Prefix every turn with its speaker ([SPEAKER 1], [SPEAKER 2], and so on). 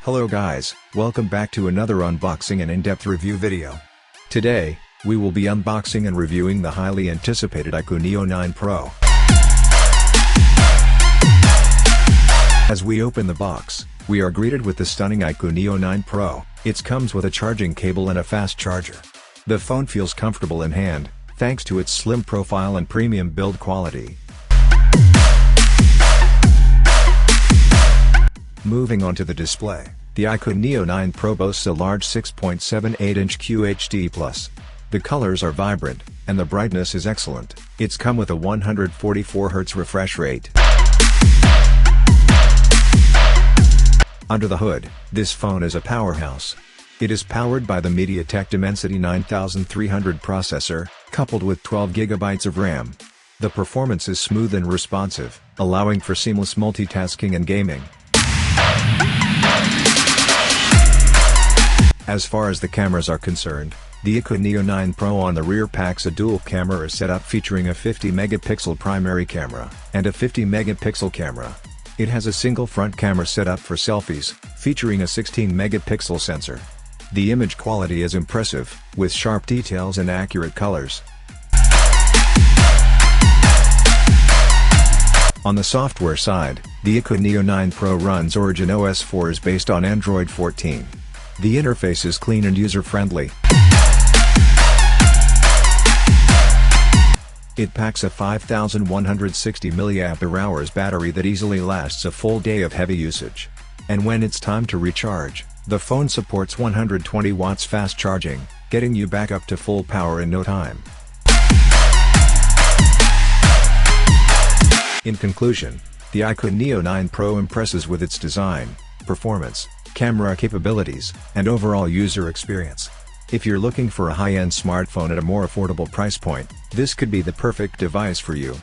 [SPEAKER 1] Hello guys, welcome back to another unboxing and in-depth review video. Today, we will be unboxing and reviewing the highly anticipated iQOO Neo9 Pro. As we open the box, we are greeted with the stunning iQOO Neo9 Pro. It comes with a charging cable and a fast charger. The phone feels comfortable in hand, thanks to its slim profile and premium build quality. Moving on to the display, the iQOO Neo9 Pro boasts a large 6.78-inch QHD+. The colors are vibrant, and the brightness is excellent. It's come with a 144Hz refresh rate. Under the hood, this phone is a powerhouse. It is powered by the MediaTek Dimensity 9300 processor, coupled with 12GB of RAM. The performance is smooth and responsive, allowing for seamless multitasking and gaming. As far as the cameras are concerned, the iQOO Neo9 Pro on the rear packs a dual camera setup featuring a 50-megapixel primary camera and a 50-megapixel camera. It has a single front camera setup for selfies, featuring a 16-megapixel sensor. The image quality is impressive, with sharp details and accurate colors. On the software side, the iQOO Neo9 Pro runs Origin OS 4 is based on Android 14. The interface is clean and user-friendly. It packs a 5160 mAh battery that easily lasts a full day of heavy usage. And when it's time to recharge, the phone supports 120 watts fast charging, getting you back up to full power in no time. In conclusion, the iQOO Neo9 Pro impresses with its design, performance, camera capabilities, and overall user experience. If you're looking for a high-end smartphone at a more affordable price point, this could be the perfect device for you.